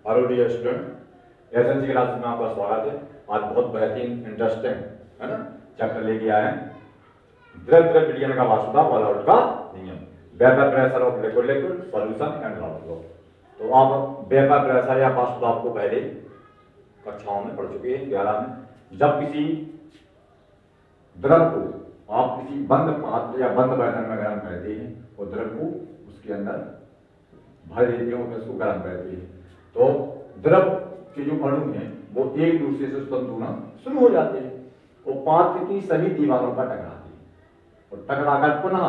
Hello dear student, SSC class में आपका स्वागत है। आज बहुत बेहतरीन इंटरेस्टिंग है ना चैप्टर लेके आए हैं, द्रव द्रव विलयन का वास्तुता बॉयलेट का नियम, vapour pressure of liquid liquid solution and outflow. तो आप वेपर प्रेशर या वास्तुता आपको पहले कक्षाओं में पढ़ चुके हैं 11 में। जब किसी द्रव को आप किसी बंद पात्र या बंद बर्तन में गर्म करते हैं और द्रव को उसके अंदर भर देते हैं और उसको गर्म करते हैं, तो द्रव के जो अणु हैं वो एक दूसरे से स्वतंत्र होना शुरू हो जाते हैं और पात्र की सभी दीवारों पर टकराते हैं और टकराकर पुनः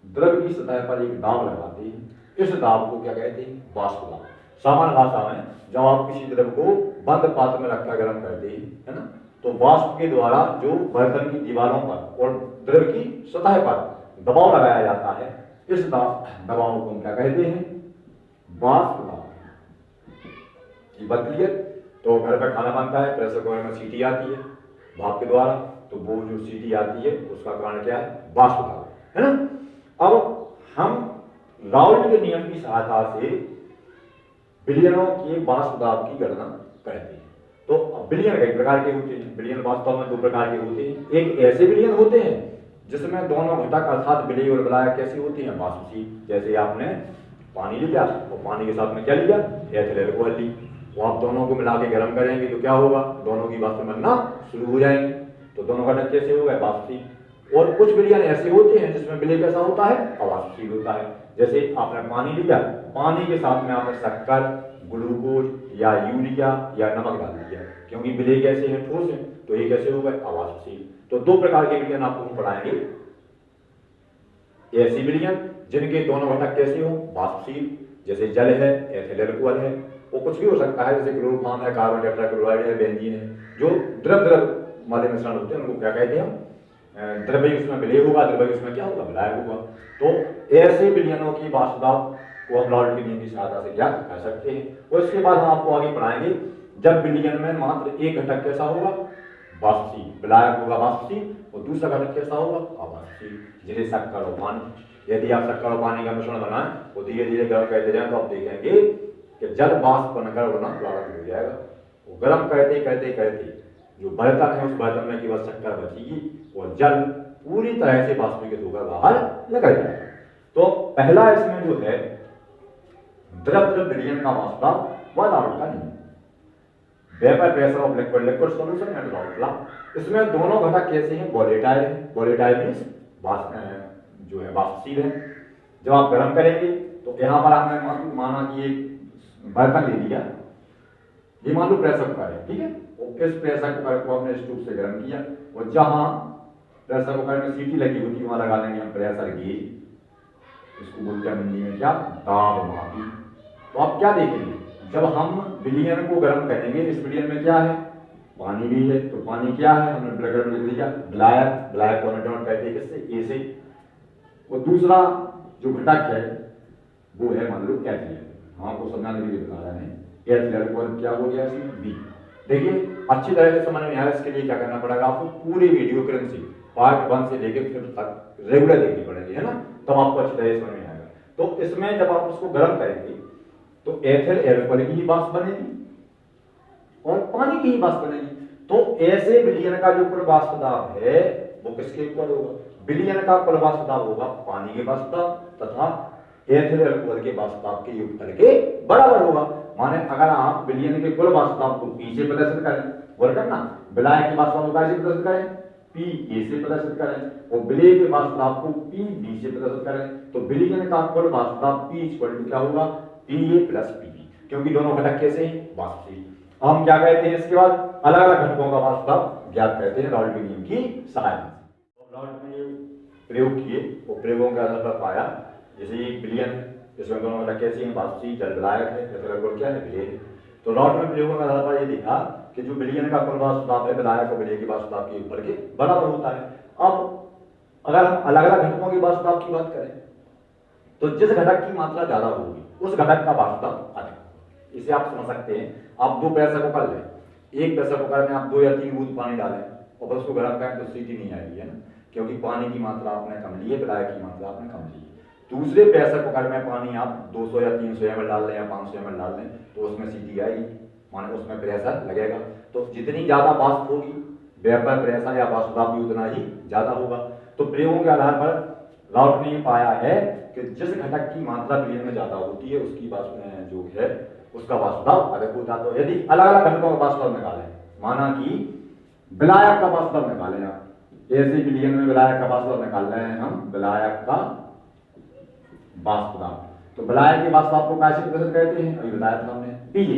द्रव की सतह पर एक दाब लगाते हैं। इस दाब को क्या कहते हैं? वाष्प दाब। सामान्य भाषा में जब आप किसी द्रव को बंद पात्र में रखकर गर्म करते हैं, है ना, तो वाष्प के द्वारा जो बर्तन की दीवारों पर और द्रव की सतह पर दबाव लगाया जाता है, इस दबाव को हम क्या कहते हैं? वाष्प दाब। बात क्लियर? तो घर पर खाना बनता है, प्रेशर कुकर में सीटी आती है भाप के द्वारा, तो वो जो सीटी आती है उसका कारण क्या है? वाष्प दाब, है ना। अब हम राउल्ट के नियम की सहायता से विलयनों के वाष्प दाब की गणना करते हैं। तो विलयन कई प्रकार के होते हैं। विलयन वास्तव में दो प्रकार के होते हैं। एक ऐसे विलयन होते हैं जिसमें दोनों घटक अर्थात विलय और विलायक कैसे होते हैं? वाष्पशील। जैसे आपने पानी लिया और पानी के साथ में क्या लिया? एथिल अल्कोहल ली, वो आप दोनों को मिला के गर्म करेंगे तो क्या होगा? दोनों की वाष्प बनना शुरू हो जाएंगे। तो दोनों घटक कैसे हो गए? वाष्पशील। और कुछ विलयन ऐसे होते हैं जिसमें विलय कैसा होता है? अवाष्पशील होता है। जैसे आपने पानी लिया, पानी के साथ में आपने शक्कर, ग्लूकोज या यूरिया या नमक डाल दिया, क्योंकि विलय कैसे है? ठोस है, तो ये कैसे हो गए? अवाष्पशील। तो दो प्रकार के विलयन आपको हम पढ़ाएंगे। ऐसे विलयन जिनके दोनों घटक कैसे हो? वाष्पशील, जैसे जल है, एथिल अल्कोहल है, वो कुछ भी हो सकता है, जैसे क्लोरोफॉर्म है, कार्बन टेट्राक्लोराइड है, बेंजीन है, जो द्रव द्रव वाले मिश्रण होते हैं उनको क्या कहते हैं? द्रव्य उसमें विलय होगा, द्रव्य उसमें क्या होगा? विलायक होगा। तो ऐसे विलयनों की वाष्प दाब को हम राउल्ट के नियम की सहायता से क्या कर सकते हैं। और इसके बाद हम आपको आगे पढ़ाएंगे जब विलयन में मात्र एक घटक कैसा होगा? वाष्पशील, विलायक होगा वाष्पशील, और दूसरा घटक कैसा होगा? अवाष्पशील, जैसे शक्कर और पानी। यदि आप शक्कर और पानी का मिश्रण बनाएं और धीरे धीरे गर्म करते जाएं तो आप देखेंगे कि जल वाष्प बनकर उड़ना प्रारंभ हो जाएगा। वो गर्म करते करते करते जो बर्तन है उस बर्तन में केवल शक्कर बचेगी और जल पूरी तरह से वाष्पीकृत होकर बाहर निकल जाएगा। तो पहला इसमें जो है द्रव द्रव विलयन का वाष्प दाब व राउल्ट का नियम, vapour pressure of liquid liquid solution and Raoult law. इसमें दोनों घटक कैसे हैं? वोलेटाइल है। वोलेटाइल मींस जो है वाष्पशील है। जब आप गर्म करेंगे तो यहां पर आपने माना कि एक बर्तन ले लिया, ये मान लो प्रेशर कुकर है, ठीक है, और इस प्रेशर कुकर को हमने स्टोव से गर्म किया और जहां प्रेशर कुकर में सीटी लगी होती है वहां लगा देंगे हम प्रेशर गेज, इसको बोलते हैं हिंदी में क्या? दाब मापी। तो आप क्या देखेंगे, जब हम विलयन को गर्म करेंगे, इस विलयन में क्या है? पानी भी है, तो पानी क्या है? हमने ब्रैकेट में लिख दिया विलायक। विलायक को नोट करते हैं किससे? ए से। और दूसरा जो घटक है वो है मान लो एथिल। हम आपको समझाने के लिए बता रहे हैं। एथिल अल्कोहल क्या हो गया इसमें? बी। देखिए अच्छी तरह से समझ में आया। इसके लिए क्या करना पड़ेगा आपको? पूरी वीडियो करेंसी पार्ट 1 से लेकर फिर तक रेगुलर देखनी पड़ेगी, है ना, तब आपको अच्छी तरह से समझ में आएगा। तो इसमें जब आप उसको गर्म करेंगे तो एथिल अल्कोहल की ही वाष्प बनेगी और पानी की ही वाष्प बनेगी। तो ऐसे विलयन का जो कुल वाष्प दाब है वो किसके इक्वल होगा? विलयन का कुल वाष्प दाब होगा पानी के वाष्प दाब तथा एथिल अल्कोहल के वाष्प दाब के योगफल के बराबर होगा। माने अगर आप विलयन के कुल वाष्प दाब को P से प्रदर्शित करें, बोल करना विलायक के वाष्प दाब को कैसे प्रदर्शित करें? P A से प्रदर्शित करें, और विलय के वाष्प दाब को P B से प्रदर्शित करें, तो विलयन का कुल वाष्प दाब P इक्वल टू क्या होगा? PA प्लस PB, क्योंकि दोनों घटक कैसे हैं? वाष्पशील। हम क्या कहते हैं इसके बाद? अलग अलग घटकों का वाष्प दाब ज्ञात करते हैं राउल्ट के नियम की सहायता से। राउल्ट ने प्रयोग किए और प्रयोगों के आधार पर पाया, जैसे एक विलयन है जिसमें दोनों घटक कैसे हैं? वाष्पशील, जल विलायक है, एथिल अल्कोहल क्या है? विलय है। तो राउल्ट ने प्रयोगों के आधार पर यह देखा कि जो विलयन का कुल वाष्प दाब है विलायक और विलय के वाष्प दाब के ऊपर के बराबर होता है। अब अगर हम अलग अलग घटकों के वाष्प दाब की बात करें तो जिस घटक की मात्रा ज्यादा होगी उस घटक का वाष्प दाब अधिक होगा। इसे आप समझ सकते हैं। आप दो प्रेशर कुकर लें, एक प्रेशर कुकर में आप 2 या 3 बूंद पानी डालें और बस उसको गर्म करें तो सीटी नहीं आएगी, है ना, क्योंकि पानी की मात्रा आपने कम ली है, विलायक की मात्रा आपने कम ली है। दूसरे प्रेशर कुकर में पानी आप 200 या 300 ml डाल लें या 500 ml डाल लें तो उसमें सीटी आएगी, माने उसमें प्रेशर लगेगा। तो जितनी ज़्यादा वाष्प होगी वेपर प्रेशर या वाष्प दाब भी उतना ही ज़्यादा होगा। तो प्रयोगों के आधार पर राउट ने पाया है कि जिस घटक की मात्रा विलयन में ज़्यादा होती है उसकी वाष्प जो है उसका वाष्प दाब अधिक होता है। तो यदि अलग अलग घटकों का वाष्प दाब निकालें, माना कि विलायक का वाष्प दाब निकालें, आप ऐसे विलयन में विलायक का वाष्प दाब निकाल रहे हैं हम, विलायक का वाष्प दाब। तो विलायक के वाष्प दाब को कैसे प्रदर्शित करते हैं, अभी बताया था हमने, पीए।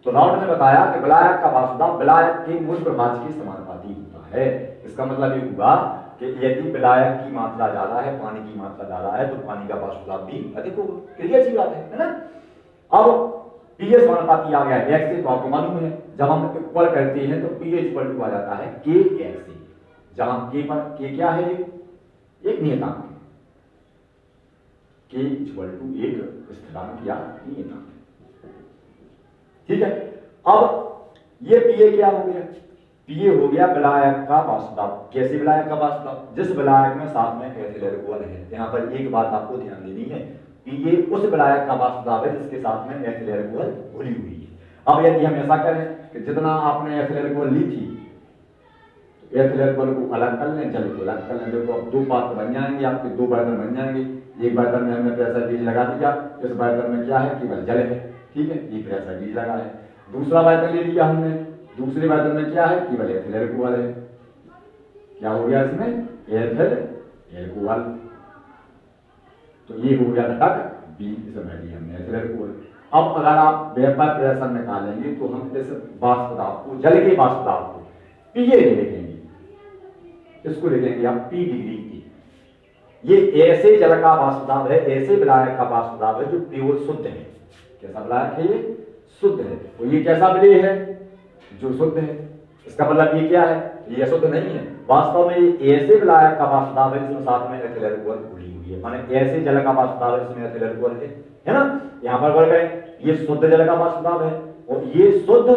तो राउट ने बताया कि विलायक का वाष्प दाब विलायक के मूल प्रभाज के समानुपाती होता है। इसका मतलब ये हुआ कि यदि विलायक की मात्रा ज्यादा है, पानी की मात्रा ज्यादा है, तो पानी का वाष्प दाब भी अधिक होगा। क्लियर सी बात है ना। अब पीए समानुपाती आ गया है एक्स से, तो आपको मालूम है जब हम इक्वल करते हैं तो पीए इक्वल टू आ जाता है के एक्स से, जहां के पर के क्या है, एक नियतांक है, के इक्वल टू एक स्थिरांक या नियतांक। ठीक है। अब ये पीए क्या हो गया, पीए हो गया विलायक का वाष्प दाब। कैसे विलायक का वाष्प दाब, जिस विलायक में साथ में एथिल अल्कोहल है। यहाँ पर एक बात आपको ध्यान देनी है, पीए उस विलायक का वाष्प दाब है जिसके साथ में एथिल अल्कोहल घुली हुई है। अब यदि हम ऐसा करें कि जितना आपने एथिल अल्कोहल ली थी, एथिल अल्कोहल को अलग कर लें, जल को अलग कर लें। देखो अब दो पात्र बन जाएंगे, आपके दो बर्तन बन जाएंगे। एक बर्तन में हमने प्रेशर गेज लगा दिया, इस बर्तन में क्या है, केवल जल है। ठीक है, ये प्रेशर गेज लगा है। दूसरा बर्तन ले लिया हमने, दूसरे बर्तन में क्या है, केवल एथिल अल्कोहल है। क्या हो गया इसमें, एथिल अल्कोहल। तो ये हो गया घटक बी, इसमें हमने एथिल अल्कोहल। अब अगर आप वेपर प्रेशर निकालेंगे तो हम इस वाष्प दाब को, जल के वाष्प दाब को पीए लिखेंगे, इसको लिखेंगे आप पी डिग्री की। ये ऐसे जल का वाष्प दाब है, ऐसे विलायक का वाष्प दाब है जो प्योर शुद्ध है। कैसा विलायक है, ये शुद्ध है। तो ये कैसा विलेय है, जो शुद्ध है। इसका मतलब ये क्या है, ये अशुद्ध नहीं है। वास्तव में ये ऐसे विलायक का वाष्प दाब है जिसमें साथ में एथिल अल्कोहल घुली हुई है, माने ऐसे जल का वाष्प दाब है जिसमें एथिल अल्कोहल है ना। यहाँ पर वर्ग करें, ये शुद्ध जल का वाष्प दाब है और ये शुद्ध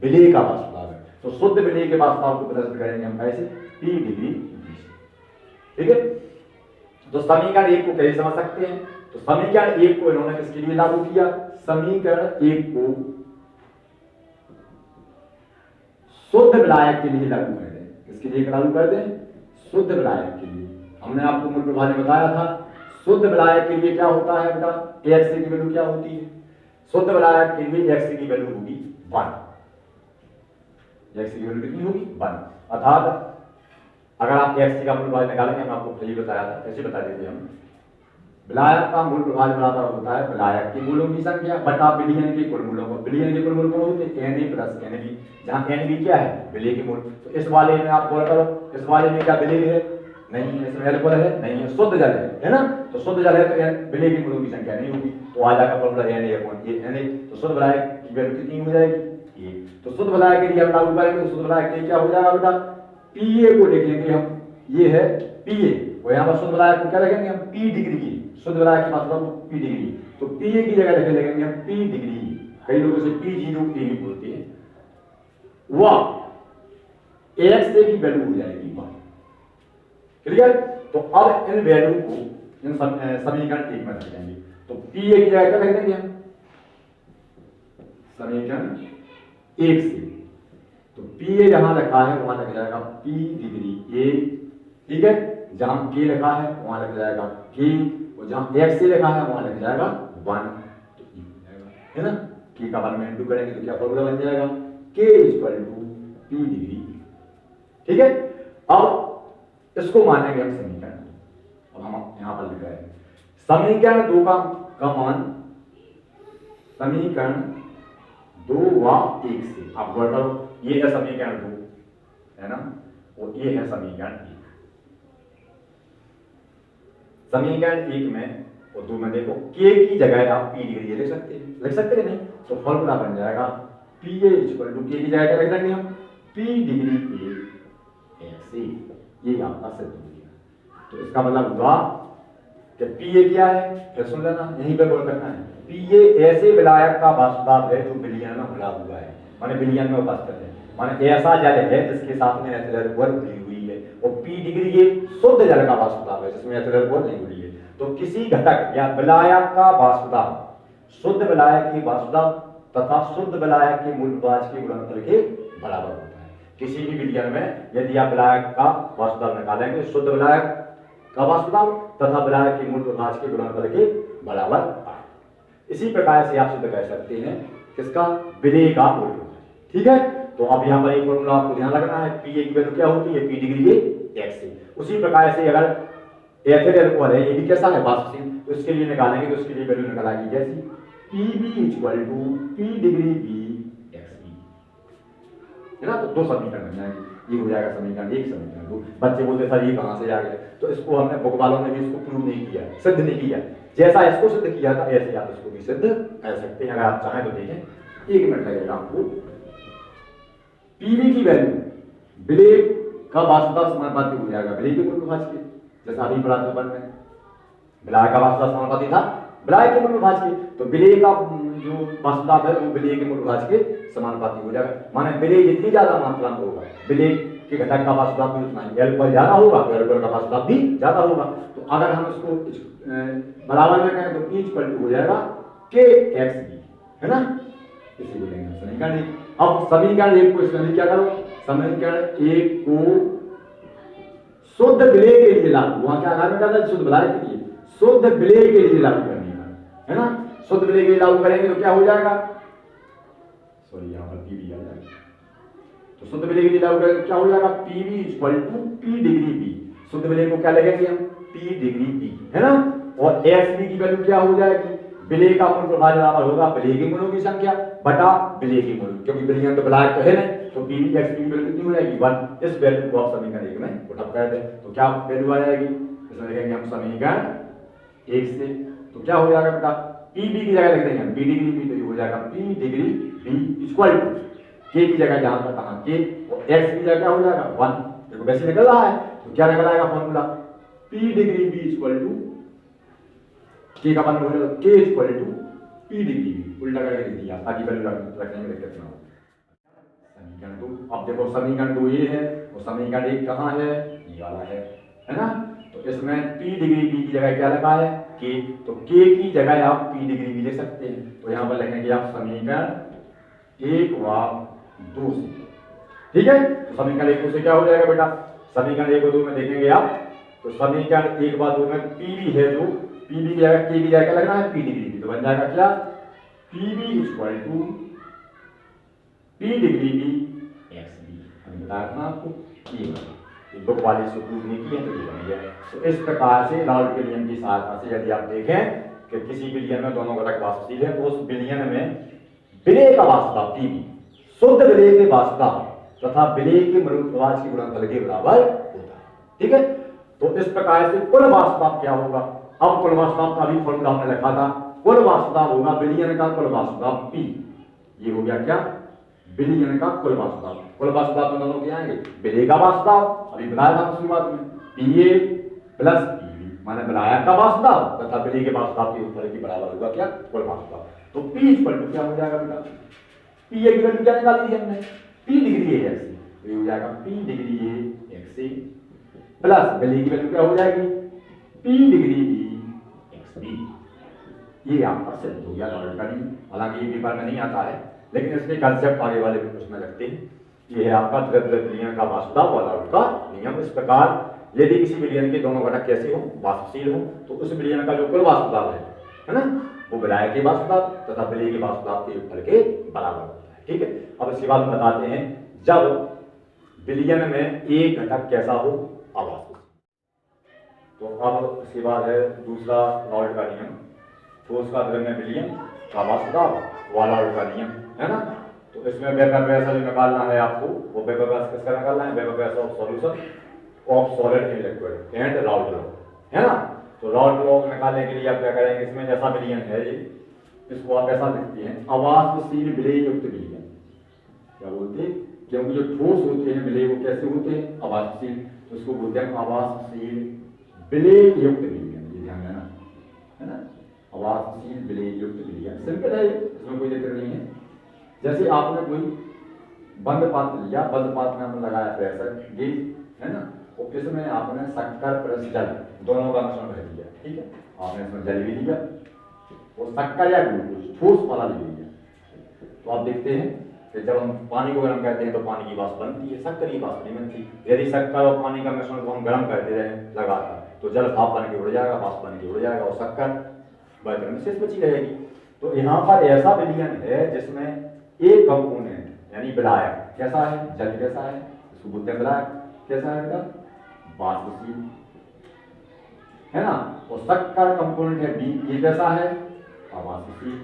विलेय का वाष्प दाब है। तो शुद्ध विलेय के वाष्प दाब को प्रदर्शित करेंगे हम कैसे, पी डिग्री। ठीक है। तो समीकरण एक को कैसे समझ सकते हैं, तो समीकरण एक को इन्होंने किसके लिए लागू किया, समीकरण एक को शुद्ध विलायक के लिए लागू कर दें। किसके लिए लागू कर दें, शुद्ध विलायक के लिए। हमने आपको मूल प्रभाव में बताया था शुद्ध विलायक के लिए क्या होता है बेटा, एक्स की वैल्यू क्या होती है, शुद्ध विलायक के लिए एक्स की वैल्यू होगी 1। एक्स की वैल्यू कितनी होगी, 1। अर्थात अगर आप एक्स का मूल प्रभाव निकालेंगे, हम आपको पहले बताया था, कैसे बता देते हम, विलायक का मूल प्रभाव बराबर होता है विलायक के मूलों की संख्या बटा विलयन के कुल मूलों को। विलयन के कुल मूल कौन होते हैं, Na प्लस Nb, जहां Nb क्या है, विलेय के मूल। तो इस वाले में आप गौर करो, इस वाले में क्या विलेय है, नहीं है, इसमें अल्कोहल है, नहीं है, शुद्ध जल है ना। तो शुद्ध जल है तो विलेय के मूलों की संख्या नहीं होगी, तो आ जाएगा फॉर्मूला Na। तो शुद्ध विलायक की वैल्यू कितनी हो जाएगी, 1। तो शुद्ध विलायक के लिए हम लागू करेंगे तो शुद्ध विलायक के लिए क्या हो जाएगा बेटा, पीए को लिखेंगे हम, ये है पीए, और यहाँ पर शुद्ध विलायक को क्या लिखेंगे हम, पी डिग्री की। शुद्ध विलायक की मात्रा पी डिग्री, तो पीए की जगह लिखेंगे हम पी डिग्री। कई लोग इसे P0 भी बोलते हैं। वह एक्स की वैल्यू हो जाएगी 1। क्लियर। तो अब इन वैल्यू को इन समीकरण एक में रख देंगे। तो पीए की जगह क्या रख देंगे हम, समीकरण एक से। तो पीए जहां लिखा है वहां लग जाएगा पी डिग्री ए। ठीक है, जहां के लिखा है वहां लग जाएगा के, और जहां एक्स से लिखा है वहां लग जाएगा 1। तो ये हो जाएगा, है ना। के का 1 में इंटू करेंगे तो क्या फॉर्मूला बन जाएगा, के इक्वल टू पी डिग्री। ठीक है। अब इसको मानेंगे हम समीकरण। अब हम यहां पर लिख रहे हैं समीकरण 2 का मान समीकरण 2 व 1 से। आप गौर करो, ये है समीकरण 2, है ना, और ये है समीकरण 1। समीकरण 1 में और 2 में देखो, के की जगह आप पी डिग्री लिख सकते हैं, लिख सकते हैं नहीं, तो फॉर्मूला बन जाएगा पीए इक्वल टू के की जगह क्या लिख देंगे हम, पी डिग्री ए ऐसे। ये आपका सिद्ध हो गया। तो इसका मतलब हुआ कि पीए क्या है, फिर सुन लेना, यहीं पे गौर करना है। पीए ऐसे विलायक का वाष्प दाब है जो विलयन में घुला हुआ है, माने विलयन में उपस्थित है, माने ऐसा जल है जिसके साथ में एथिल अल्कोहल घुली हुई है। और पी डिग्री ये शुद्ध जल का वाष्प दाब है जिसमें इसमें एथिल अल्कोहल नहीं जुड़ी है। तो किसी घटक या विलायक का वाष्प दाब, शुद्ध विलायक की वाष्प दाब तथा शुद्ध विलायक के मूलवाच के गुणनफल के बराबर होता है। किसी भी विलयन में यदि आप विलायक का वाष्प दाब निकालेंगे, शुद्ध विलायक का वाष्प दाब तथा विलायक के मूलवाच के गुणनफल के बराबर आए। इसी प्रकार से आप सिद्ध कर सकते हैं किसका, विलेय का मूलवाच। ठीक है, तो अब यहाँ पर एक फॉर्मूला आपको ध्यान रखना है, पी की वैल्यू क्या होती है, पी डिग्री के एक्स से। उसी प्रकार से अगर एथिल अल्कोहल है, ये भी कैसा है, वाष्पशील, तो इसके लिए निकालेंगे तो इसके लिए वैल्यू निकालेंगे जैसी Pb equal to P degree B XB, है ना। तो दो समीकरण बन जाएंगे, ये हो जाएगा समीकरण एक, समीकरण दो। बच्चे बोलते सर ये कहाँ से आ गया, तो इसको हमने बुक वालों ने भी इसको प्रूव नहीं किया, सिद्ध नहीं किया। जैसा इसको सिद्ध किया था ऐसे आप इसको भी सिद्ध कर सकते हैं, अगर आप चाहें तो देखें, 1 मिनट लगेगा आपको। Pb की वैल्यू विलेय का वाष्प दाब समानुपाती हो जाएगा विलेय के मूलवाच के, जैसा अभी पढ़ा था में विलायक का वाष्प दाब समानुपाती था विलायक के मूलवाच के, तो विलेय का जो वाष्प दाब है वो विलेय के मूलवाच के समानुपाती हो जाएगा। माने विलेय जितनी ज्यादा मात्रा में होगा, विलेय के घटक का वाष्प दाब भी उतना ही, अल्कोहल ज्यादा होगा तो अल्कोहल का वाष्प दाब भी ज्यादा होगा। तो अगर हम इसको बराबर में कहें तो P इक्वल टू हो जाएगा KXB, है ना। इसी को लेंगे समीकरण 1। अब समीकरण 1 को इसमें क्या करो, समीकरण 1 को शुद्ध विलेय के लिए लागू, वहां क्या आधार में करना है, शुद्ध विलायक के लिए, शुद्ध विलेय के लिए लागू करने का, है ना। शुद्ध विलेय के लिए लागू करेंगे तो क्या हो जाएगा, सॉरी यहां पर Pb आ जाएगा, तो शुद्ध विलेय के लिए लागू करेंगे तो क्या हो जाएगा, Pb equal to P degree B। शुद्ध विलेय को क्या लिखेंगे हम, P डिग्री B, है ना। और XB की वैल्यू क्या हो जाएगी, विलेय का मूल प्रभाव बराबर होगा विलेय के मूलों की संख्या बटा विलेय के मूल, क्योंकि विलयन तो विलायक तो है नहीं, तो Pb XB की वैल्यू कितनी हो जाएगी, 1। इस वैल्यू को आप समीकरण 1 में पुट अप कर दें तो क्या वैल्यू आ जाएगी, इसमें लिखेंगे हम समीकरण 1 से, तो क्या हो जाएगा बेटा, Pb की जगह लिख देंगे हम P डिग्री B, तो ये हो जाएगा P degree B equal to K की जगह जहां पर कहां K, और X की जगह क्या हो जाएगा 1। देखो वैसे निकल रहा है, तो क्या निकल आएगा formula, P degree B equal to K का मान हो जाएगा K equal to P degree B, उल्टा करके लिख दिया ताकि वैल्यू रखने में दिक्कत ना हो। समीकरण 2, अब देखो समीकरण 2 ये है और समीकरण 1 कहां है, ये वाला है ना। तो इसमें P डिग्री B की जगह क्या लगा है, K, तो K की जगह आप P डिग्री B ले सकते हैं, तो यहां पर लिखेंगे आप समीकरण 1 व 2 से, ठीक है। तो समीकरण 1 से क्या हो जाएगा बेटा, समीकरण 1 और 2 में देखेंगे आप, तो समीकरण 1 व 2 में Pb है जो Pb की जगह K की जगह क्या लगना है, P डिग्री B, तो बन जाएगा क्या, Pb equal to P degree B XB। अभी बताया था आपको ये बुक वाले से प्रूव नहीं किए तो ये बन गया। तो इस प्रकार से राउल्ट के नियम की सहायता से यदि आप देखें कि किसी विलयन में दोनों घटक वाष्पशील है, तो उस विलयन में विलेय का वाष्प दाब Pb शुद्ध विलेय के वाष्प दाब तथा विलेय के मरुत्वाच के गुणनफल के बराबर होता है, ठीक है। तो इस प्रकार से कुल वाष्प दाब क्या होगा, अब कुल वाष्प दाब का भी फॉर्मूला हमने लिखा था, कुल वाष्प दाब होगा विलयन का कुल वाष्प दाब P, ये हो गया क्या, विलयन का कुल वाष्प दाब। कुल वाष्प दाब में दोनों क्या आएंगे, विलेय का वाष्प दाब, अभी बताया था शुरुआत में, Pa प्लस Pb माने विलायक का वाष्प दाब तथा विलेय के वाष्प दाब के उत्तर के बराबर होगा क्या, कुल वाष्प दाब। तो P इक्वल टू क्या हो जाएगा बेटा, P की वैल्यू क्या निकाली थी हमने, P डिग्री A x, तो ये हो जाएगा P degree A x plus विलेय की वैल्यू क्या हो जाएगी, P डिग्री B XB। ये आपका सिद्ध हो गया राउल्ट का नियम। हालांकि ये पेपर में नहीं आता है, लेकिन इसके कंसेप्ट आगे वाले में उसमें लगते हैं। ये है आपका द्रव्य विलयन का वाष्प दाब और राउल्ट का नियम। इस प्रकार यदि किसी विलयन के दोनों घटक कैसे हो, वाष्पशील हो, तो उस विलयन का जो कुल वाष्प दाब है ना, वो विलायक के वाष्प दाब तथा विलेय के वाष्प दाब के योगफल के बराबर होता है, ठीक है। अब इसके बाद हम बताते हैं जब विलयन में एक घटक कैसा हो, अवाष्पशील। तो अब इसके बाद है दूसरा राउल्ट का नियम, ठोस का द्रव्य विलयन का वाष्प दाब वाला राउल्ट का नियम, है ना। तो इसमें वेपर प्रेशर जो निकालना है आपको, वो वेपर प्रेशर किसका निकालना है, vapour pressure of solution of solid in liquid and Raoult law, है ना। तो राउल्ट लॉ निकालने के लिए आप क्या करेंगे, इसमें जैसा विलयन है ये, इसको आप ऐसा लिखते हैं अवाष्पशील विलेय युक्त विलयन, क्या बोलते हैं, क्योंकि जो ठोस होते हैं विलेय वो कैसे होते हैं, अवाष्पशील, तो इसको बोलते हैं अवाष्पशील विलेय युक्त विलयन, ये ध्यान देना, है ना। अवाष्पशील विलेय युक्त विलयन सिंपल है, इसमें कोई दिक्कत नहीं है। जैसे आपने कोई बंद पात्र लिया, बंद पात्र में आपने लगाया प्रेशर गेज, है ना, और किसमें आपने शक्कर प्लस जल दोनों का मिश्रण कर दिया, ठीक है। आपने इसमें जल भी लिया और शक्कर या ग्लूकोज ठोस वाला भी लिया। तो आप देखते हैं कि जब हम पानी को गर्म करते हैं तो पानी की वाष्प बनती है, शक्कर की वाष्प नहीं बनती। यदि शक्कर और पानी का मिश्रण को हम गर्म करते रहे लगातार तो जल भाप बन के उड़ जाएगा, वाष्प बन के उड़ जाएगा और शक्कर बर्तन में शेष बची रहेगी। तो यहाँ पर ऐसा विलयन है जिसमें एक कंपोनेंट यानी विलायक कैसा है, जल कैसा है, इसको बोलते हैं विलायक, कैसा है बेटा, वाष्पशील है ना। और शक्कर कंपोनेंट है बी, ये कैसा है, अवाष्पशील,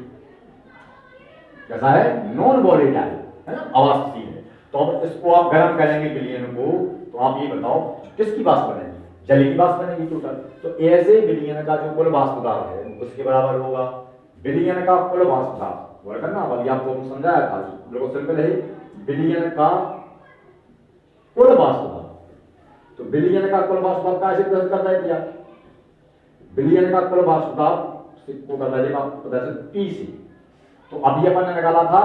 कैसा है, नॉन वोलेटाइल है ना, अवाष्पशील है। तो अब इसको आप गर्म करेंगे विलयन को, तो आप ये बताओ किसकी वाष्प बनेगी, जल की वाष्प बनेगी टोटल। तो ऐसे विलयन का जो कुल वाष्प दाब है उसके बराबर होगा विलयन का कुल वाष्प दाब। वर्ग करना अभी आपको समझाया था, बिल्कुल सिंपल है, विलयन का कुल वाष्प दाब। तो विलयन का कुल वाष्प दाब कैसे प्रदर्शित करता है दिया, विलयन का कुल वाष्प दाब को कर देगा प्रदर्शित पी से। तो अभी अपन ने निकाला था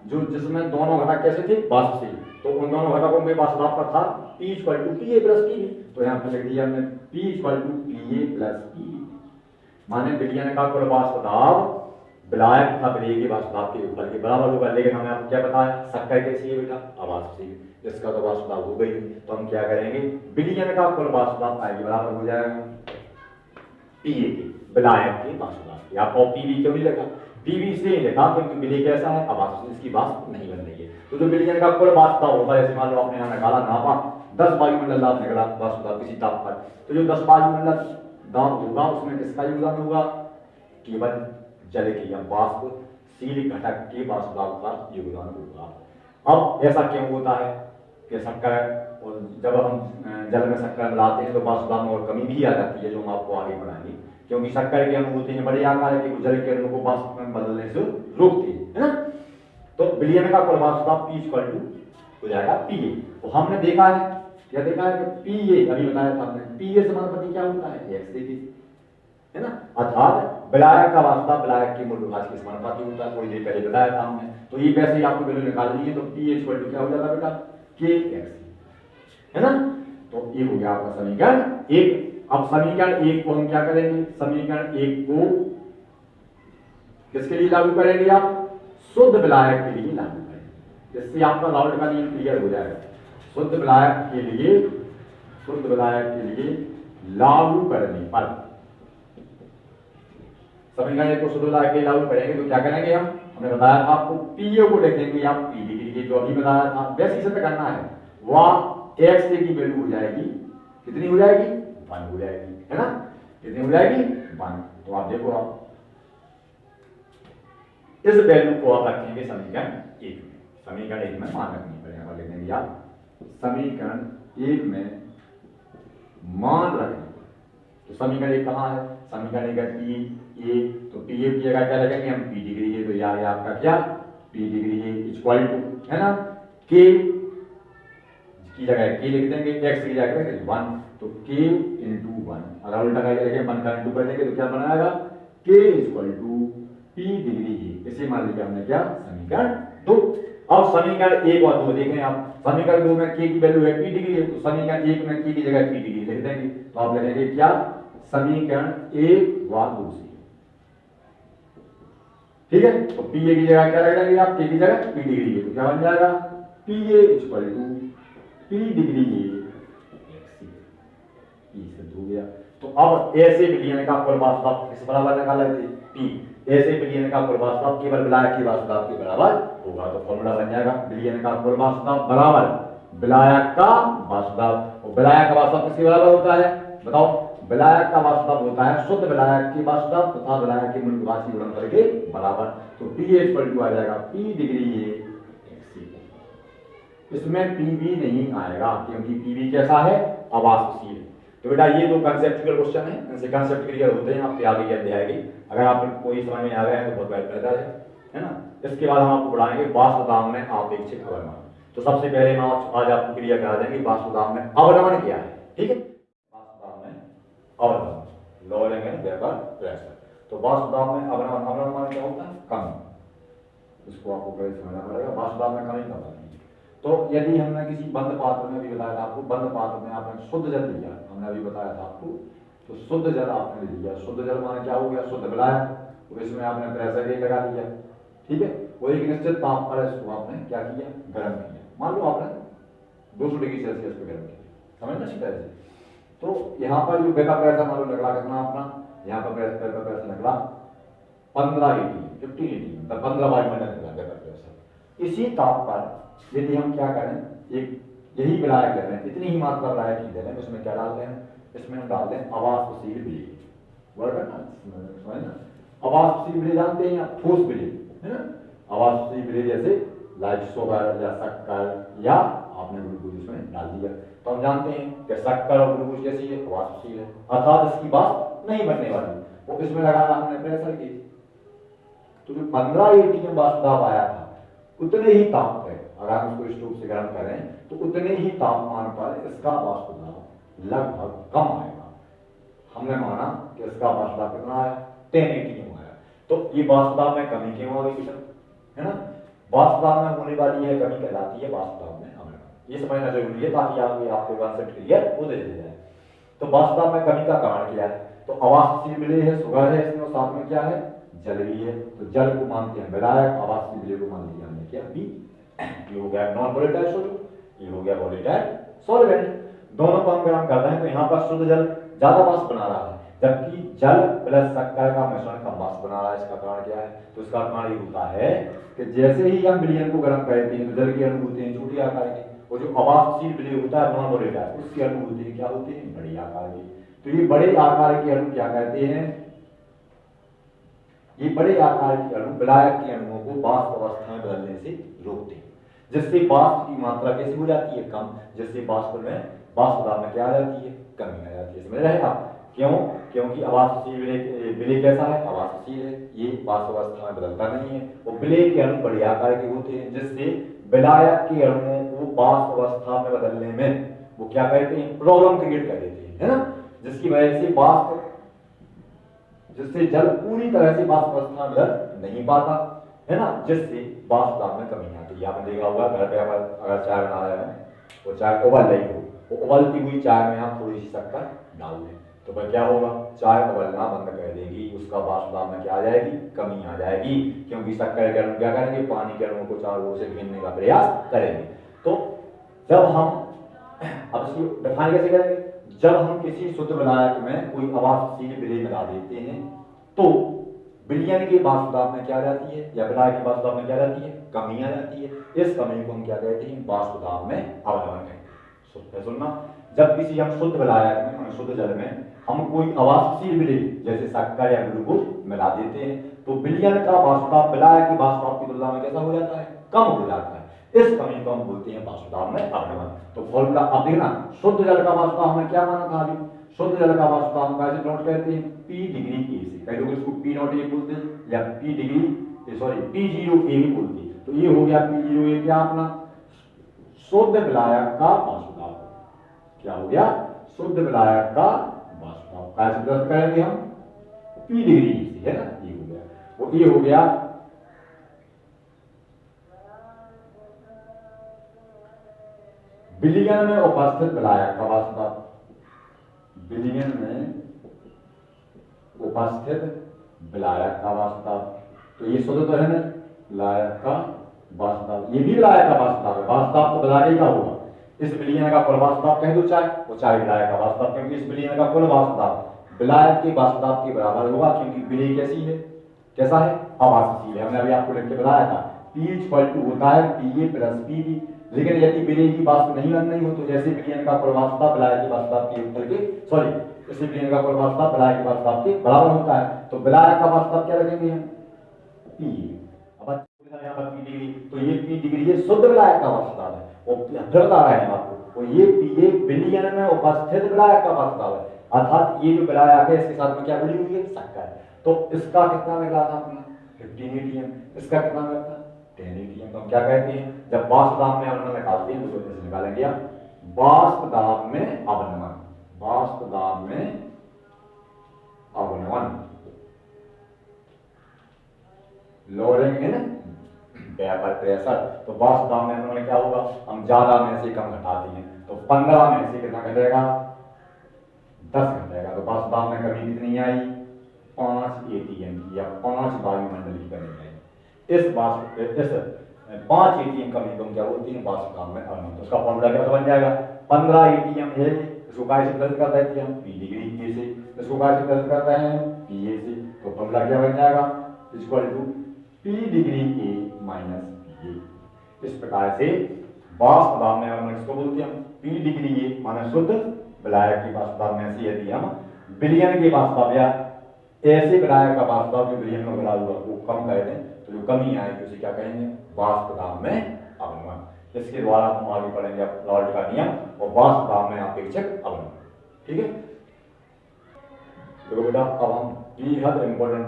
जो जिसमें दोनों घटक कैसे थे, वाष्पशील, तो उन दोनों घटकों में वाष्प दाब का था P = PA + PB। तो यहाँ पे लिख दिया हमने P = PA + PB, माने विलयन का कुल वाष्प दाब विलायक तथा विलेय के वाष्प दाब के ऊपर के बराबर होगा। लेकिन हमने आपको क्या बताया, शक्कर कैसी है बेटा, अवाष्पशील, इसका तो वाष्प दाब हो गई। तो हम क्या करेंगे, विलयन का कुल वाष्प दाब आएगी बराबर हो जाएगा PA के विलायक के वाष्प दाब के। आपको PB क्यों नहीं लगा, PB इसलिए लिखा क्योंकि विलेय कैसा है, अवाष्पशील, इसकी वाष्प नहीं बन रही है। तो जो विलयन का कुल वाष्प दाब होगा, जैसे मान लो आपने यहाँ निकाला नापा 10 वायुमंडल दाब निकला वाष्प दाब किसी ताप पर, तो जो 10 वायुमंडल दाब होगा उसमें किसका योगदान होगा, केवल जल के या वाष्पशील घटक के वाष्प दाब का योगदान होगा। अब ऐसा क्यों होता है कि शक्कर, और जब हम जल में शक्कर मिलाते हैं तो वाष्प दाब में और कमी भी आ जाती है, जो हम आपको आगे बढ़ाएंगे, क्योंकि शक्कर के अणु होते हैं बड़े आकार के, जल के अणु को वाष्प में बदलने से रोकते हैं, है ना। तो विलयन का कुल वाष्प दाब P = हो जाएगा PA। तो हमने देखा है, क्या देखा है कि PA अभी बताया था हमने, PA समानुपाती क्या होता है, XA, है ना। अर्थात विलायक का वाष्प दाब विलायक के मूल विभाजक के समानुपाती होता है, थोड़ी देर पहले बताया था हमने। तो ये वैसे ही आपको वैल्यू निकाल ली है, तो PA = क्या हो जाएगा बेटा, KXA, है ना। तो ये हो गया आपका समीकरण 1। अब समीकरण 1 को हम क्या करेंगे, समीकरण 1 को किसके लिए लागू करेंगे, आप शुद्ध विलायक के लिए लागू करेंगे, इससे आपका राउल्ट का नियम क्लियर हो जाएगा। शुद्ध विलायक के लिए, शुद्ध विलायक के लिए लागू करने पर समीकरण 1 को शुद्ध विलायक के लिए लागू करेंगे तो क्या करेंगे, हमने बताया था आपको PA को लिखेंगे या P डिग्री के, जो अभी बताया था वैसे सिद्ध करना है, वह XA की वैल्यू हो जाएगी, कितनी हो जाएगी, 1 हो जाएगी, है ना, कितनी हो जाएगी, 1। तो आप देखो, आप इस वैल्यू को आप रखेंगे समीकरण 1 में, समीकरण 1 में मान रखनी पड़ेगा, लिखेंगे आप समीकरण 1 में मान रखेंगे। तो समीकरण 1 कहाँ है, समीकरण 1 है PA, तो PA की जगह क्या लगाएंगे हम, P डिग्री है, तो यह आ गया आपका क्या, P डिग्री है ना, K की जगह K लिख देंगे, X की जगह 1, तो K × 1, अगर उल्टा करके लिखें 1 का इंटू कर देंगे तो क्या बनाएगा, K = P डिग्री है। इसे मान लिया हमने क्या, समीकरण 2। अब समीकरण 1 और 2 देखें आप, समीकरण 2 में K की वैल्यू है P डिग्री है, तो समीकरण 1 में K की जगह P डिग्री लिख देंगे, तो आप लिखेंगे क्या, समीकरण 1 व 2 से, ठीक है। तो PA की जगह क्या रख देंगे आप, K की जगह P डिग्री है, तो क्या बन जाएगा, PA = P डिग्री हो गया। तो अब ऐसे विलयन का कुल वाष्प दाब किस बराबर निकाला थे, P, ऐसे विलयन का कुल वाष्प दाब केवल विलायक के वाष्प दाब के बराबर होगा। तो फॉर्मूला बन जाएगा विलयन का कुल वाष्प दाब बराबर विलायक का वाष्प दाब। और विलायक का वाष्प दाब किसके बराबर होता है, बताओ, विलायक का वाष्प दाब होता है शुद्ध विलायक के वाष्प दाब तथा विलायक के मूल विभाजक के गुणनफल के बराबर। तो PA = आ जाएगा P डिग्री XA। इसमें PB नहीं आएगा क्योंकि PB कैसा है, अवाष्पशील। तो बेटा ये दो कंसेप्चुअल क्वेश्चन है, इनसे कंसेप्ट क्लियर होते हैं आपके आगे के अध्याय की। अगर आप कोई समझ में आ गया है तो बहुत बेहतर है ना। इसके बाद हम आपको पढ़ाएंगे वाष्प दाब में आपेक्षिक अवनमन। तो सबसे पहले हम आज आपको क्लियर करा देंगे वाष्प दाब में अवनमन क्या है, ठीक है। वाष्प दाब में अवनमन, लोअरिंग एंड वेपर प्रेशर। तो वाष्प दाब में अवनमन क्या होता है, कमी। इसको आपको पहले समझना पड़ेगा, वाष्प दाब में कमी कब आती है। तो यदि हमने किसी बंद पात्र में भी बताया था आपको, बंद पात्र में आपने शुद्ध जल लिया, हमने अभी बताया था आपको, तो शुद्ध जल आपने लिया, शुद्ध जल माने क्या हो गया, शुद्ध विलायक, तो इसमें आपने प्रेशर गेज लगा दिया, ठीक है, वो एक निश्चित ताप पर इसको आपने क्या किया, गर्म किया, मान लो आपने 200 डिग्री सेल्सियस पे गर्म किया, समझना सीधा है। तो यहाँ पर जो बेका प्रेशर मान लो निकला कितना अपना, यहाँ पर प्रेशर निकला 15 ATM, 15 ATM, मतलब 15 वायुमंडल निकला बेका प्रेशर। इसी ताप पर यदि हम क्या करें, एक यही विलायक ले रहे हैं, इतनी ही मात्रा विलायक ही ले रहे हैं, उसमें क्या डाल रहे हैं, इसमें हम डाल दें अवाष्पशील विलेय, वर्ड है ना, समझ ना, अवाष्पशील विलेय जानते हैं आप, ठोस विलेय है ना, अवाष्पशील विलेय जैसे लाइक शुगर या शक्कर या आपने ग्लूकोज इसमें डाल दिया, तो हम जानते हैं कि शक्कर और ग्लूकोज कैसी है, अवाष्पशील है, अर्थात इसकी वाष्प नहीं बनने वाली, वो इसमें लगाया हमने प्रेशर गेज, तो जो 15 ATM वाष्प दाब आया था उतने ही ताप पे अगर हम उसको स्टोव से गर्म करें तो उतने ही तापमान पर इसका वाष्प दाब लगभग कम आएगा। हमने माना कि इसका वाष्प दाब कितना आया, 10 ATM आया, तो ये वाष्प दाब में कमी क्यों होगी क्वेश्चन है ना, वाष्प दाब में होने वाली है कमी कहलाती है वाष्प दाब में अवनमन, ये समझना जरूरी है ताकि आपको कंसेप्ट क्लियर हो जाए। तो वाष्प दाब में कमी का कारण क्या है, तो अवाष्पशील विलेय है, शुगर है इसमें, साथ में क्या है, जल भी है, तो जल को मानते हैं विलायक, अवाष्पशील विलेय को मान लिया हमने क्या बी, ये हो गया नॉन वोलेटाइल सॉल्यूट, ये हो गया वोलेटाइल सॉल्वेंट, दोनों को हम गर्म कर रहे हैं, तो यहाँ पर शुद्ध जल ज्यादा वाष्प बना रहा है, जबकि जल प्लस शक्कर का मिश्रण कम वाष्प बना रहा है। इसका कारण क्या है, तो इसका कारण ये होता है कि जैसे ही हम विलयन को गर्म करते हैं तो जल के अणु होते हैं छोटे आकार के, और जो अवाष्पशील विलेय होता है नॉन वोलेटाइल, उसके अणु होते हैं क्या होते हैं, बड़े आकार के, तो ये बड़े आकार के अणु क्या कहते हैं, ये बड़े आकार के अणु विलायक के अणुओं को वाष्प अवस्था में बदलने से रोकते हैं, जिससे वाष्प की मात्रा कैसी हो जाती है, कम, जिससे वाष्प दाब में क्या आ जाती है, कमी आ जाती है। समझ रहे हैं आप, क्यों, क्योंकि अवाष्पशील विलेय कैसा है, अवाष्पशील है, ये वाष्प अवस्था में बदलता नहीं है, और विलेय के अणु बड़े आकार के होते हैं, जिससे विलायक के अणुओं को वाष्प अवस्था में बदलने में वो क्या कहते हैं, प्रॉब्लम क्रिएट कर देते हैं, है ना, जिसकी वजह से वाष्प, जिससे जल पूरी तरह से वाष्प अवस्था में बदल नहीं पाता है ना, जिससे वाष्प दाब में कमी आती है। आपने देखा होगा घर पे अगर चाय बना रहे हैं, वो चाय उबल रही हो, वो उबलती हुई चाय में आप थोड़ी सी शक्कर डाल दें तो वह क्या होगा, चाय उबलना बंद कर देगी, उसका वाष्प दाब में क्या आ जाएगी, कमी आ जाएगी, क्योंकि शक्कर के अणु क्या करेंगे, पानी के अणुओं को चारों ओर से घेरने का प्रयास करेंगे। तो जब हम अब इसकी डिफाइन कैसे करेंगे, जब हम किसी शुद्ध विलायक में कोई अवाष्पशील विलेय मिला देते हैं तो विलयन के वाष्प दाब में क्या जाती है, या विलायक के वाष्प दाब में क्या जाती है, कमी आ जाती है, इस कमी को हम क्या कहते हैं, वाष्प दाब में अवनमन कहते हैं। सुनना, जब किसी हम शुद्ध विलायक में, शुद्ध जल में हम कोई अवाष्पशील विलेय जैसे शक्कर या ग्लूकोज मिला देते हैं तो विलयन का वाष्प दाब विलायक के वाष्प दाब की तुलना में कैसा हो जाता है, कम हो जाता है, इस कमी को हम बोलते हैं वाष्प दाब में अवनमन। तो फॉर्मूला अब देखना, शुद्ध जल का वाष्प दाब हमने क्या माना था अभी, शुद्ध जल का वाष्प दाब कैसे नोट करते हैं, P डिग्री A से, कई लोग इसको P नॉट A बोलते हैं या P डिग्री सॉरी P0A भी बोलते हैं, तो ये हो गया P0A क्या अपना शुद्ध विलायक का वाष्प दाब, क्या हो गया, शुद्ध विलायक का वाष्प दाब, कैसे दर्ज करेंगे हम, P डिग्री से, है ना, ये हो गया, वो ये हो गया विलयन में उपस्थित विलायक का वाष्प दाब, विलयन में उपस्थित विलायक का वाष्प दाब, तो ये शुद्ध तो है ना, विलायक का वाष्प दाब, ये भी विलायक का वाष्प दाब है, वाष्प दाब तो विलायक का होगा, इस विलयन का कुल वाष्प दाब कह दो चाहे, वो चाहे विलायक का वाष्प दाब, क्योंकि इस विलयन का कुल वाष्प दाब विलायक के वाष्प दाब के बराबर होगा, क्योंकि विलेय कैसी है, कैसा है, अवाष्पशील है, हमने अभी आपको लिख के बताया था, P होता है Pa प्लस Pb, लेकिन यदि विलेय की वाष्प नहीं बन रही हो तो जैसे विलयन का कुल वाष्प दाब विलायक के वाष्प दाब के उत्तर के सॉरी इसी विलयन का कुल वाष्प दाब विलायक के वाष्प दाब के बराबर होता है, तो विलायक का वाष्प दाब क्या रखेंगे हम, P, अब यहाँ पर P डिग्री, तो ये P डिग्री ये शुद्ध विलायक का वाष्प दाब है, और फिर बता रहे हैं आपको, और ये Pa विलयन में उपस्थित विलायक का वाष्प दाब है, अर्थात ये जो विलायक है इसके साथ में क्या जुड़ी हुई है, शक्कर, तो इसका कितना निकला था अपना 15 ATM, इसका कितना निकला 10 ATM, तो हम क्या कहते हैं, जब वाष्प दाब में अवनमन निकालते हैं तो कैसे निकालेंगे आप, वाष्प दाब में अवनमन, वाष्प दाब में अवनमन, lowering in पर प्रेशर। तो बाष्प दाब में क्या होगा, हम ज्यादा में से कम घटाते हैं, तो 15 में से कितना घटेगा, 10 घटेगा। तो बाष्प दाब में कमी कितनी आई, 5 एटीएम की, या 5 वायुमंडल की कमी आई। इस 5 एटीएम कमी कम क्या होती है बाष्प दाब में अवनमन। तो उसका फॉर्मूला क्या बन जाएगा, 15 एटीएम है, इसको काय से प्लस करते हैं हम, पी डिग्री ए से, इसको काय से प्लस करते हैं पी ए से। तो फॉर्मूला क्या बन जाएगा, equal to P degree A minus P A. इस प्रकार से बाष्प दाब में अवनमन इसको बोलते हैं हम पी डिग्री ए माने शुद्ध विलायक की बाष्प दाब में से यदि हम विलयन के बाष्प दाब या ऐसे विलायक का बाष्प दाब जो विलयन में मिला हुआ वो कम कर दें, तो जो कमी आएगी उसे क्या कहेंगे, बाष्प दाब में अवनमन। इसके द्वारा हम आगे पढ़ेंगे लॉर्ड का नियम और बाष्प दाब में अपेक्षक अवनमन। ठीक है, तो बेटा अब हम बेहद इंपॉर्टेंट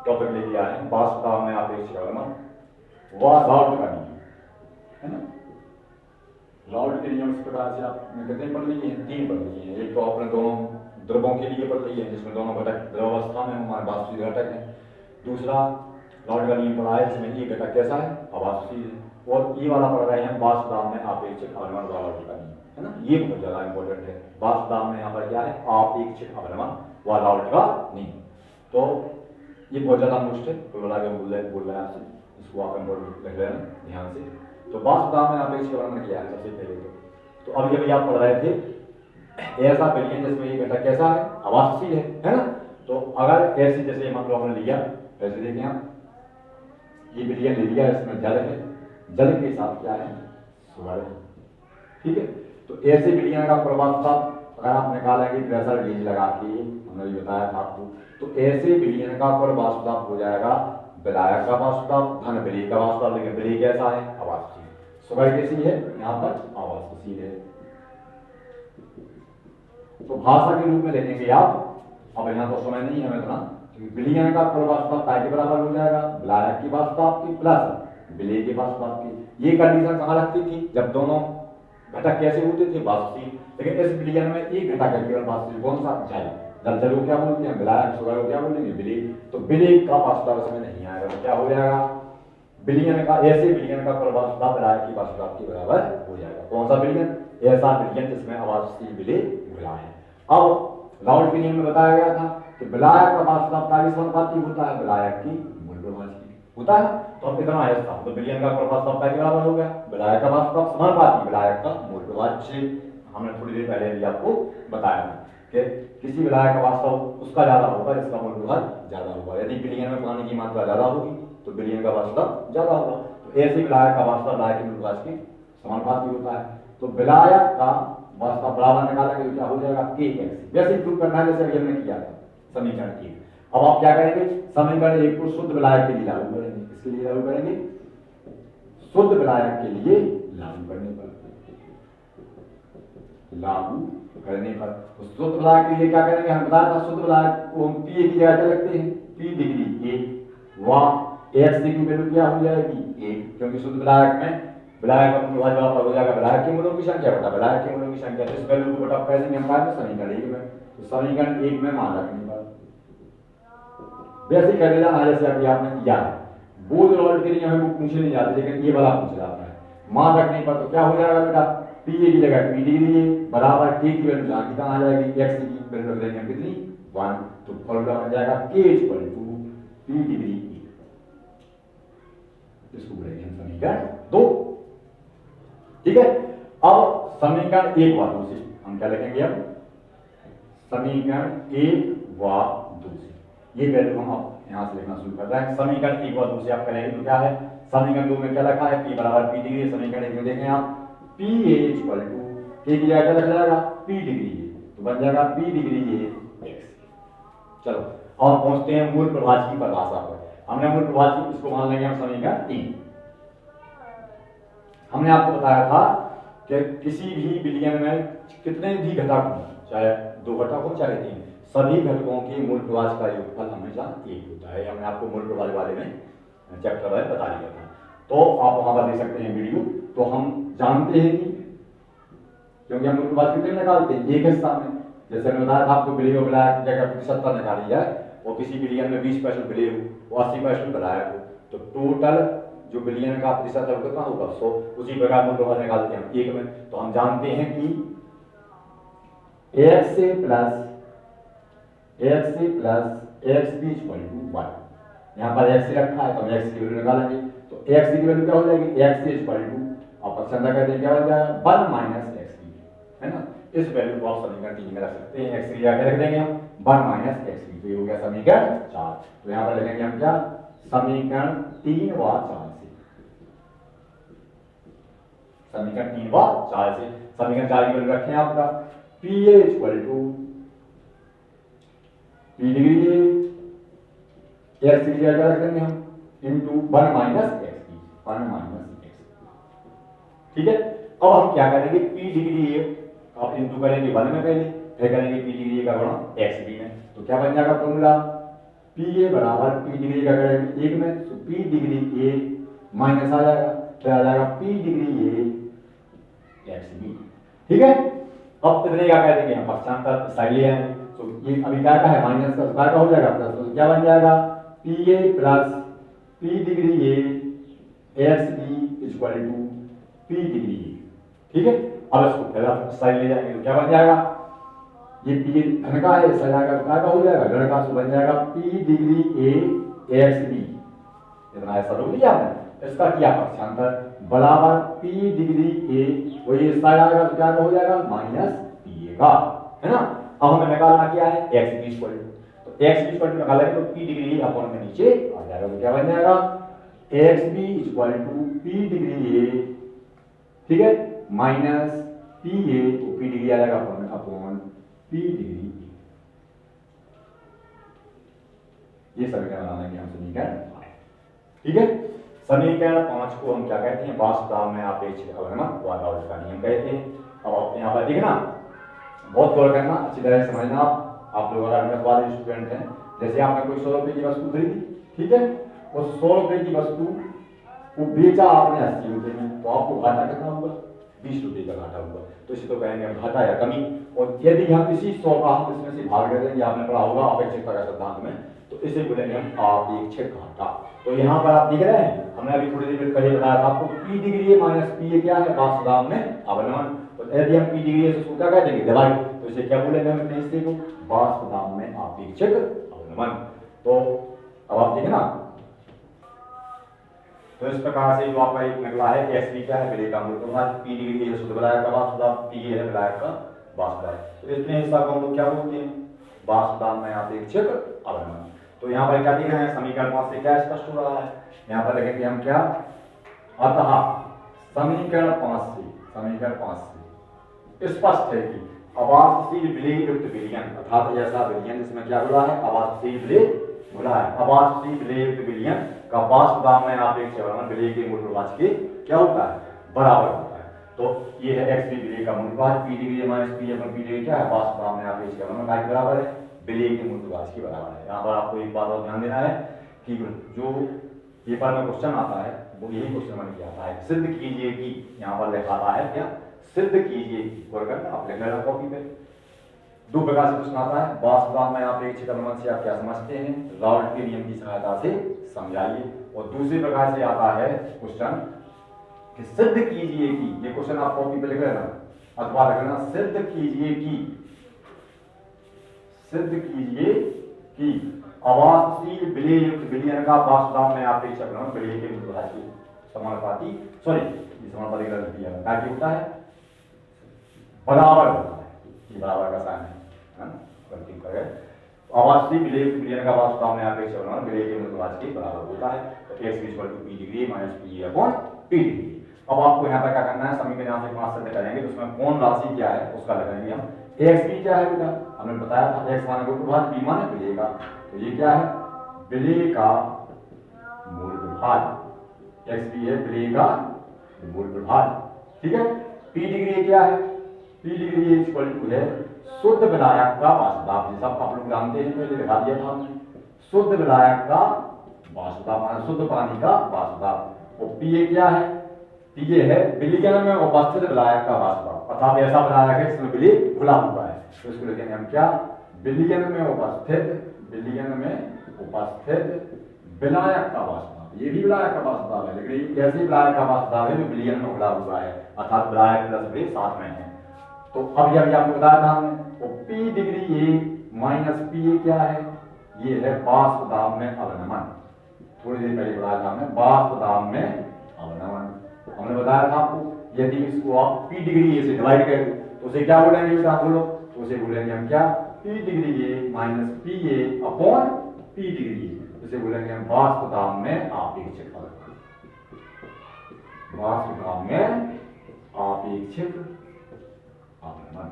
टॉपिक लेके आए हैं, बाष्प दाब में अपेक्षक अवनमन व लॉर्ड का नियम, है ना। लॉर्ड के नियम इस प्रकार से आपने कितने पढ़ लिए हैं, 3 पढ़ लिए हैं। एक तो आपने दोनों द्रवों के लिए पढ़ लिए हैं जिसमें दोनों घटक द्रवावस्था में हमारे वाष्पशील घटक हैं। दूसरा लॉर्ड का नियम पढ़ा है जिसमें ये घटक कैसा है, अवाष्पशील है। और ये वाला पढ़ रहे हैं बाष्प दाब में अपेक्षक अवनमन व लॉर्ड का नियम, है ना। ये बहुत ज्यादा इंपॉर्टेंट है, बाष्प दाब में यहाँ पर क्या है, अपेक्षक अवनमन व लॉर्ड का नियम। तो ये बहुत ज्यादा मुश्किल है, तो लड़ा के बोल रहे हैं आपसे, इसको आप इंपॉर्टेंट लिख लेना ध्यान से। तो बाष्प दाब में अपेक्षक अवनमन क्या है सबसे पहले तो अभी आप पढ़ रहे थे ऐसा विलयन जिसमें ये घटक कैसा है, अवाष्पशील है ना। तो अगर ऐसे जैसे मान लो हमने लिया, ऐसे देखें आप, ये विलयन ले लिया, इसमें जल है, जल के साथ क्या है, सुअर है, ठीक है। तो ऐसे विलयन का प्रभाव अगर आप निकालेंगे प्रेशर गेज लगा के, हमने भी बताया था आपको, तो ऐसे विलयन का बाष्प दाब हो जाएगा विलायक का बाष्प दाब धन विलेय का बाष्प दाब। लेकिन विलेय कैसा है, अवाष्पशील। सुअर कैसी है, यहाँ पर अवाष्पशील है। तो भाषा के रूप में लिखेंगे आप, अब यहाँ तो समय नहीं है हमें इतना, विलयन का बाष्प दाब काय के बराबर हो जाएगा, विलायक की बाष्प दाब की प्लस विलेय के बाष्प दाब की। ये कंडीशन कहाँ लगती थी, जब दोनों घटक कैसे होते थे, वाष्पशील। लेकिन इस विलयन में एक घटक है केवल वाष्पशील, कौन सा, जल। जल को क्या बोलते हैं, विलायक। सुअर को क्या बोलेंगे, विलेय। तो विलेय का बाष्प दाब इसमें नहीं आएगा, तो क्या हो जाएगा, विलयन का ऐसे विलयन का बाष्प दाब विलायक की बाष्प दाब के बराबर हो जाएगा। कौन सा विलयन, ऐसा विलयन जिसमें अवाष्पशील विलेय मिला है। अब लॉर्ड के नियम में बताया गया था कि विलायक का बाष्प दाब का समानुपाती होता है विलायक की मूल प्रभाव की, होता है। तो अब इतना है, तो विलयन का बाष्प दाब का बराबर हो गया, विलायक का बाष्प दाब समानुपाती विलायक का मूल प्रभाव से। हमने थोड़ी देर पहले भी आपको बताया था कि किसी विलायक का बाष्प दाब उसका ज्यादा होगा जिसका मूल प्रभाव ज्यादा होगा। यदि विलयन में पानी की मात्रा ज्यादा होगी तो विलयन का बाष्प दाब ज्यादा होगा। तो ऐसे विलायक का बाष्प दाब विलायक के मूल प्रभाव के समानुपाती होता है। तो विलायक का बाष्प दाब बराबर निकालेंगे तो क्या हो जाएगा, kx। वैसे प्रूव करना है जैसे अभी हमने किया था समीकरण 1। अब आप क्या करेंगे, समीकरण 1 को शुद्ध विलायक के लिए लागू करेंगे। इसके लिए लागू करेंगे, शुद्ध विलायक के लिए लागू करने पर, लागू करने पर। तो शुद्ध विलायक के लिए क्या करेंगे, हम बताया था शुद्ध विलायक को हम पी की जगह क्या लगते हैं, पी डिग्री ए, वहां x की वैल्यू क्या हो जाएगी, 1, क्योंकि शुद्ध विलायक में विलायक का मूल प्रभाव हो जाएगा विलायक के मूलों की संख्या बटा विलायक के मूलों की संख्या। इस वैल्यू को बटा कैसे हम पाएंगे, समीकरण 1 में। तो समीकरण 1 में मान रखने पर वैसे कर लेना जैसे अभी आपने किया है। बोध लॉर्ड के लिए हमें पूछे नहीं जाते, लेकिन ये वाला पूछ जाता है। मान रखने पर तो क्या हो जाएगा बेटा, पी ए की जगह पी डिग्री ए बराबर के की वैल्यू जहां कहां आ जाएगी, एक्स की वैल्यू रख देंगे कितनी, 1। तो फॉर्मूला बन जाएगा के इक्वल टू पी डिग्री ए। इसको बोलेंगे हम समीकरण 2, ठीक है। अब समीकरण 1 व 2 से हम क्या लिखेंगे, अब समीकरण 1 व 2 से ये वैल्यू हम अब यहां से लिखना शुरू कर रहे हैं। समीकरण 1 व 2 से आप करेंगे तो क्या है, समीकरण 2 में क्या लिखा है, p बराबर p डिग्री। समीकरण 1 में देखें आप, p a equal to k की जगह क्या लग जाएगा, p डिग्री a, तो बन जाएगा p डिग्री a x। चलो अब पहुंचते हैं मूल प्रभाव की परिभाषा पर। हमने मूल प्रभाव की इसको मान लेंगे हम समीकरण 3। हमने आपको बताया था कि किसी भी विलयन में कितने भी घटक हो, चाहे 2 घटक हो चाहे 3, सभी घटकों के मूल प्रभाव का योगफल हमेशा 1 होता है। हमने आपको मूल प्रभाव वाले में चैप्टर में बता दिया था, तो आप वहां पर देख सकते हैं वीडियो। तो हम जानते हैं कि क्योंकि हम मूल प्रभाव कितने निकालते हैं, एक हिस्सा में। जैसे मैंने बताया था आपको विलेय विलायक की जगह 70 निकाली जाए और किसी विलयन में 20% विलेय हो और 80% विलायक हो, तो टोटल जो बिलियन का प्रतिशत है वो कितना होगा 100। उसी प्रकार मूल्यवान निकालते हैं हम 1 में, तो हम जानते हैं कि एक्स से plus X B equal to 1। यहाँ पर एक्स रखा है तो हम एक्स की वैल्यू निकालेंगे, तो एक्स की वैल्यू क्या हो जाएगी, एक्स इक्वल टू आप पसंद करते हैं क्या हो जाएगा 1 माइनस एक्स बी, है ना। इस वैल्यू को आप समीकरण 3 में रख सकते हैं, एक्स की जगह रख देंगे हम 1 माइनस एक्स बी, तो ये हो गया समीकरण 4। तो यहाँ पर लिखेंगे हम क्या, समीकरण 3 व 4 से, समीकरण 3 व 4 से समीकरण 4 की वैल्यू रखें आपका P A equal to P degree A X की जगह रख देंगे हम into 1 minus X B, 1 minus X. ठीक है, अब हम क्या करेंगे, पी डिग्री ए आप इंटू करेंगे 1 में पहले, फिर करेंगे पी डिग्री ए का गुणा एक्स बी में, तो क्या बन जाएगा फॉर्मूला पी ए बराबर पी डिग्री का करेंगे 1 में, तो पी डिग्री ए माइनस आ जाएगा, फिर आ जाएगा P degree A x B. ठीक है, अब कितने का कह देंगे हम पक्षांतर साइड ले आएंगे, तो ये अभी क्या का है माइनस का, उसका क्या हो जाएगा प्लस, तो क्या बन जाएगा P A plus P degree A x B equal to P degree A. ठीक है, अब इसको पहला साइड ले जाएंगे तो क्या बन जाएगा, ये पी धन का है, साइड का क्या हो जाएगा ऋण का, तो बन जाएगा P degree A x B, इतना ऐसा रोक लिया हमने, इसका किया पक्षांतर बराबर पी डिग्री ए, वो ये साइड आएगा तो क्या हो जाएगा माइनस पी ए का, है ना। अब हमें निकालना क्या है एक्स बी इक्वल टू, तो एक्स बी इक्वल टू निकालेंगे तो पी डिग्री अपन में नीचे आ जाएगा, तो क्या बन जाएगा x B equal to P degree A, ठीक है, माइनस पी ए, तो पी डिग्री आ जाएगा अपॉन पी डिग्री ए। ये समीकरण बनाना है हम समीकरण 5। ठीक है, समीकरण 5 को हम क्या कहते हैं, वास्तव में अपेक्षित अवनमन वातावरण का नियम कहते हैं। अब आप यहाँ पर देखना, बहुत गौर करना, अच्छी तरह से समझना। आप लोग अगर मेरे वाले स्टूडेंट हैं, जैसे आपने कोई 100 रुपए की वस्तु खरीदी, ठीक है, उस 100 रुपए की वस्तु को बेचा आपने 80 रुपए में, तो आपको घाटा कितना हुआ, 20 रुपए का घाटा हुआ, तो इसे तो कहेंगे हम घाटा या कमी। और यदि हम इसी 100 का हम इसमें से भाग कर देंगे, आपने पढ़ा होगा अपेक्षितता का सिद्धांत में, तो इसे बोलेंगे हम अपेक्षित घाटा। तो यहाँ पर आप देख रहे हैं, हमने अभी थोड़ी देर पहले बताया था आपको P degree A minus P ए क्या है, वास्तव में अवनमन। तो यदि हम पी डिग्री से क्या कह देंगे डिवाइड, तो इसे क्या बोलेंगे हम अपने हिस्से को, वास्तव में अपेक्षित अवनमन। तो अब आप देखना, तो इस प्रकार से जो आपका एक निकला है एक्स बी क्या है, विलेय का मूल प्रभाव, पी डिग्री ए शुद्ध विलायक का वास्तव, पी ए है विलायक का वास्तव। तो इतने हिस्सा को हम लोग क्या बोलते हैं, वास्तव में अपेक्षित अवनमन। तो यहाँ पर क्या दिख रहा है, समीकरण 5 से क्या स्पष्ट हो रहा है, यहाँ पर लिखेंगे हम क्या, अतः समीकरण 5 से स्पष्ट है कि अवांछनीय विलेय युक्त विलयन, अर्थात ऐसा विलयन जिसमें क्या हो रहा है, अवांछनीय विलेय हो रहा है, अवांछनीय विलेय युक्त विलयन का वास्तव में अपेक्षित अवनमन विलेय के मूल प्रभाव के क्या होता है, बराबर होता है। तो ये है एक्स बी विलेय का मूल प्रभाव, पी डिग्री माइनस पी अपन पी डिग्री क्या है, वास्तव में अपेक्षित अवनमन का बराबर है, विलेय के मूल प्रभाव के बराबर है। यहाँ पर आपको एक बात और ध्यान देना है कि जो पेपर में क्वेश्चन आता है वो यही क्वेश्चन बन के आता है, सिद्ध कीजिए कि, यहाँ पर लिखा आता है क्या, सिद्ध कीजिए कि, आप लिख लेना कॉपी पे। दो प्रकार से क्वेश्चन आता है, वास्तव में अपेक्षित अवनमन से आप क्या समझते हैं, राउल्ट के नियम की सहायता से समझाइए। और दूसरी प्रकार से आता है क्वेश्चन कि सिद्ध कीजिए कि, ये क्वेश्चन आप कॉपी पे लिख लेना अथवा लिख लेना, सिद्ध कीजिए कि अवांछनीय विलेय युक्त विलयन का वास्तव में अपेक्षित अवनमन विलेय के मूल प्रभाव के समानुपाती, सॉरी ये समानुपाती गलत दिया है, क्या होता है, बराबर होता है, ये बराबर का साइन है ना, गलती कर गए। अवांछनीय विलेय युक्त विलयन का वास्तव में अपेक्षित अवनमन विलेय के मूल प्रभाव के बराबर होता है। तो x equal to P degree minus P upon P degree. अब आपको यहाँ पर क्या करना है, समीकरण यहाँ से 5 सिद्ध करेंगे, तो उसमें कौन राशि क्या है उसका लगाएंगे हम। एक्स बी क्या है बेटा, हमने बताया था एक्स माने मूल प्रभाव, बी माने विलेय का, तो ये क्या है, विलेय का मूल प्रभाव, एक्स बी है विलेय का मूल प्रभाव। ठीक है, पी डिग्री क्या है, पी डिग्री इक्वल टू है शुद्ध विलायक का वास्तव, ये सब आप लोग जानते हैं, पहले दिखा दिया था हमने, शुद्ध विलायक का वास्तव माने शुद्ध पानी का वास्तव। और पी क्या है, पी है विलयन में उपस्थित विलायक का वास्तव, अर्थात ऐसा विलायक है जिसमें विलेय खुला हुआ है, तो इसको लिखेंगे हम क्या, विलयन में उपस्थित विलायक का वास्तव, ये भी विलायक का वास्तुदाब है, लेकिन ये ऐसे विलायक का वास्तुदाब है जो बिलियन में उड़ा हुआ है, अर्थात विलायक प्लस बी साथ में है। तो अब ये आपको बताया था हमने, वो P degree A minus P ए क्या है, ये है वास्तुदाब में अवनमन। थोड़ी देर पहले बताया था हमने वास्तुदाब में अवनमन। हमने बताया था आपको यदि इसको आप पी डिग्री ए से डिवाइड करें तो उसे क्या बोलेंगे बेटा आप बोलो, तो उसे बोलेंगे हम क्या, P degree A minus P A upon P degree A, उसे बोलेंगे हम वास्तुदाब में आपेक्षिक अवनमन। वास्तुदाब में आपेक्षिक अवनमन।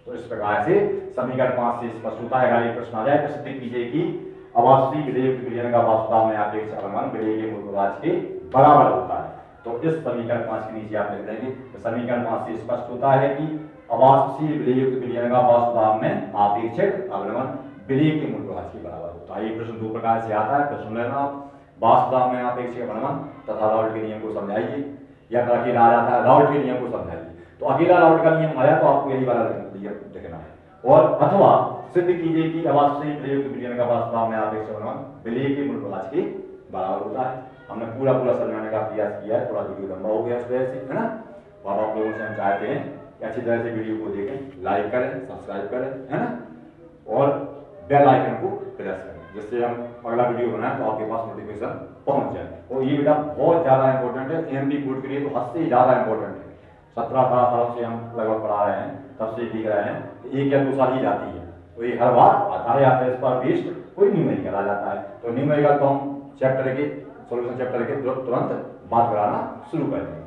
तो इस प्रकार से समीकरण 5 से स्पष्ट होता है। अगर ये प्रश्न आ जाए तो सिद्ध कीजिए कि अवास्तविक विधेययुक्त विलयन का वास्तुदाब में आपेक्षिक अवनमन विधेय के मूलवाच के बराबर होता है। तो इस समीकरण 5 के नीचे आप लिख देंगे, तो समीकरण 5 से स्पष्ट होता है कि अवास्तविक विधेययुक्त विलयन का वास्तुदाब में आपेक्षिक अवनमन विधेय के मूलवाच के बराबर होता है। ये प्रश्न दो प्रकार से आता है, प्रश्न लेना वास्तुदाब में आपेक्षिक अवनमन तथा राउल्ट के नियम को समझाइए, या अकेला आ जाता है राउल्ट के नियम को समझाइए। तो अकेला राउल्ट का नियम आया तो आपको यही वाला लिखना है, और अथवा सिद्ध कीजिए कि अवास्तविक विधेययुक्त विलयन का वास्तुदाब में आपेक्षिक अवनमन विधेय के मूलवाच के बराबर होता है। हमने पूरा समझाने का प्रयास किया है, थोड़ा वीडियो लंबा हो गया इस वजह से, है ना। और आप लोगों से हम चाहते हैं कि अच्छी तरह से वीडियो को देखें, लाइक करें, सब्सक्राइब करें, है ना, और बेल आइकन को प्रेस करें, जिससे हम अगला वीडियो बनाएं तो आपके पास नोटिफिकेशन पहुंच जाए। और ये बेटा बहुत ज्यादा इंपॉर्टेंट है, एमपी बोर्ड के लिए तो हद से ज्यादा इंपॉर्टेंट है। 17-18 साल से हम लगभग पढ़ा रहे हैं, तब से सीख रहे हैं, एक या दो साल ही जाती है, तो ये हर बार आता है, या फिर इस पर बेस्ड कोई न्यूमेरिकल आ जाता है। तो न्यूमेरिकल तो हम चैप्टर के सोल्यूशन चैप्टर के तुरंत बात कराना शुरू कर देंगे।